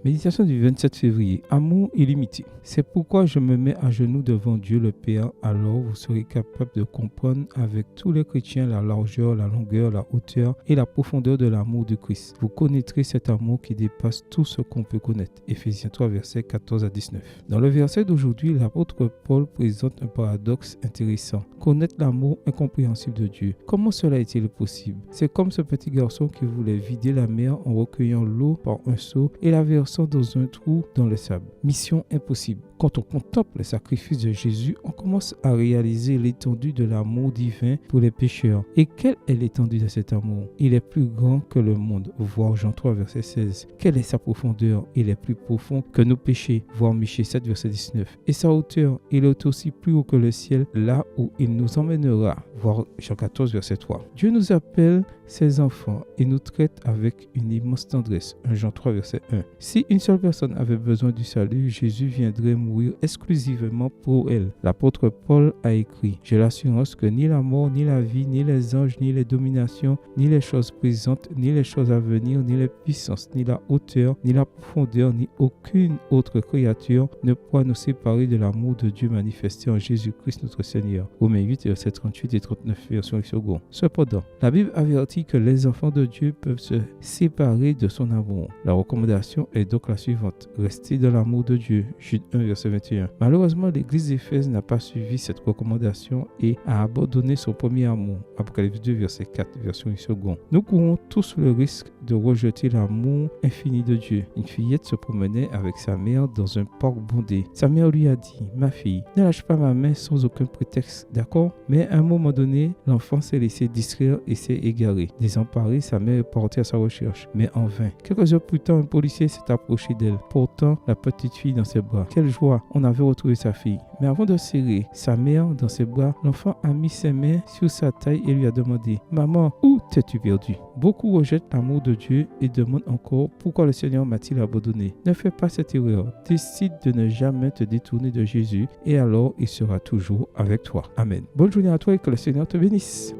Méditation du 27 février. Amour illimité. C'est pourquoi je me mets à genoux devant Dieu le Père, alors vous serez capable de comprendre avec tous les chrétiens la largeur, la longueur, la hauteur et la profondeur de l'amour de Christ. Vous connaîtrez cet amour qui dépasse tout ce qu'on peut connaître. Éphésiens 3, versets 14 à 19. Dans le verset d'aujourd'hui, l'apôtre Paul présente un paradoxe intéressant. Connaître l'amour incompréhensible de Dieu. Comment cela est-il possible? C'est comme ce petit garçon qui voulait vider la mer en recueillant l'eau par un seau et la versant dans un trou dans le sable. Mission impossible. Quand on contemple le sacrifice de Jésus, on commence à réaliser l'étendue de l'amour divin pour les pécheurs. Et quelle est l'étendue de cet amour? Il est plus grand que le monde, voir Jean 3, verset 16. Quelle est sa profondeur? Il est plus profond que nos péchés, voir Michée 7, verset 19. Et sa hauteur? Il est aussi plus haut que le ciel, là où il nous emmènera, voir Jean 14, verset 3. Dieu nous appelle ses enfants et nous traite avec une immense tendresse, 1 Jean 3, verset 1. Si une seule personne avait besoin du salut, Jésus viendrait mourir exclusivement pour elle. L'apôtre Paul a écrit: « J'ai l'assurance que ni la mort, ni la vie, ni les anges, ni les dominations, ni les choses présentes, ni les choses à venir, ni les puissances, ni la hauteur, ni la profondeur, ni aucune autre créature ne pourra nous séparer de l'amour de Dieu manifesté en Jésus-Christ notre Seigneur. » Romains 8, versets 38 et 39, version seconde. Cependant, la Bible avertit que les enfants de Dieu peuvent se séparer de son amour. La recommandation est donc la suivante: restez dans l'amour de Dieu. Jude 1, verset 21. Malheureusement, l'église d'Éphèse n'a pas suivi cette recommandation et a abandonné son premier amour. Apocalypse 2, verset 4, version seconde. Nous courons tous le risque de rejeter l'amour infini de Dieu. Une fillette se promenait avec sa mère dans un parc bondé. Sa mère lui a dit: « Ma fille, ne lâche pas ma main sans aucun prétexte, d'accord ?» Mais à un moment donné, l'enfant s'est laissé distraire et s'est égaré. Désemparée, sa mère est partie à sa recherche, mais en vain. Quelques heures plus tard, un policier s'est approché d'elle, portant la petite fille dans ses bras. Quelle joie! On avait retrouvé sa fille. Mais avant de serrer sa mère dans ses bras, l'enfant a mis ses mains sur sa taille et lui a demandé: « Maman, où t'es-tu perdu ?» Beaucoup rejettent l'amour de Dieu et demandent encore: « Pourquoi le Seigneur m'a-t-il abandonné ?» Ne fais pas cette erreur. Décide de ne jamais te détourner de Jésus et alors il sera toujours avec toi. Amen. Bonne journée à toi et que le Seigneur te bénisse.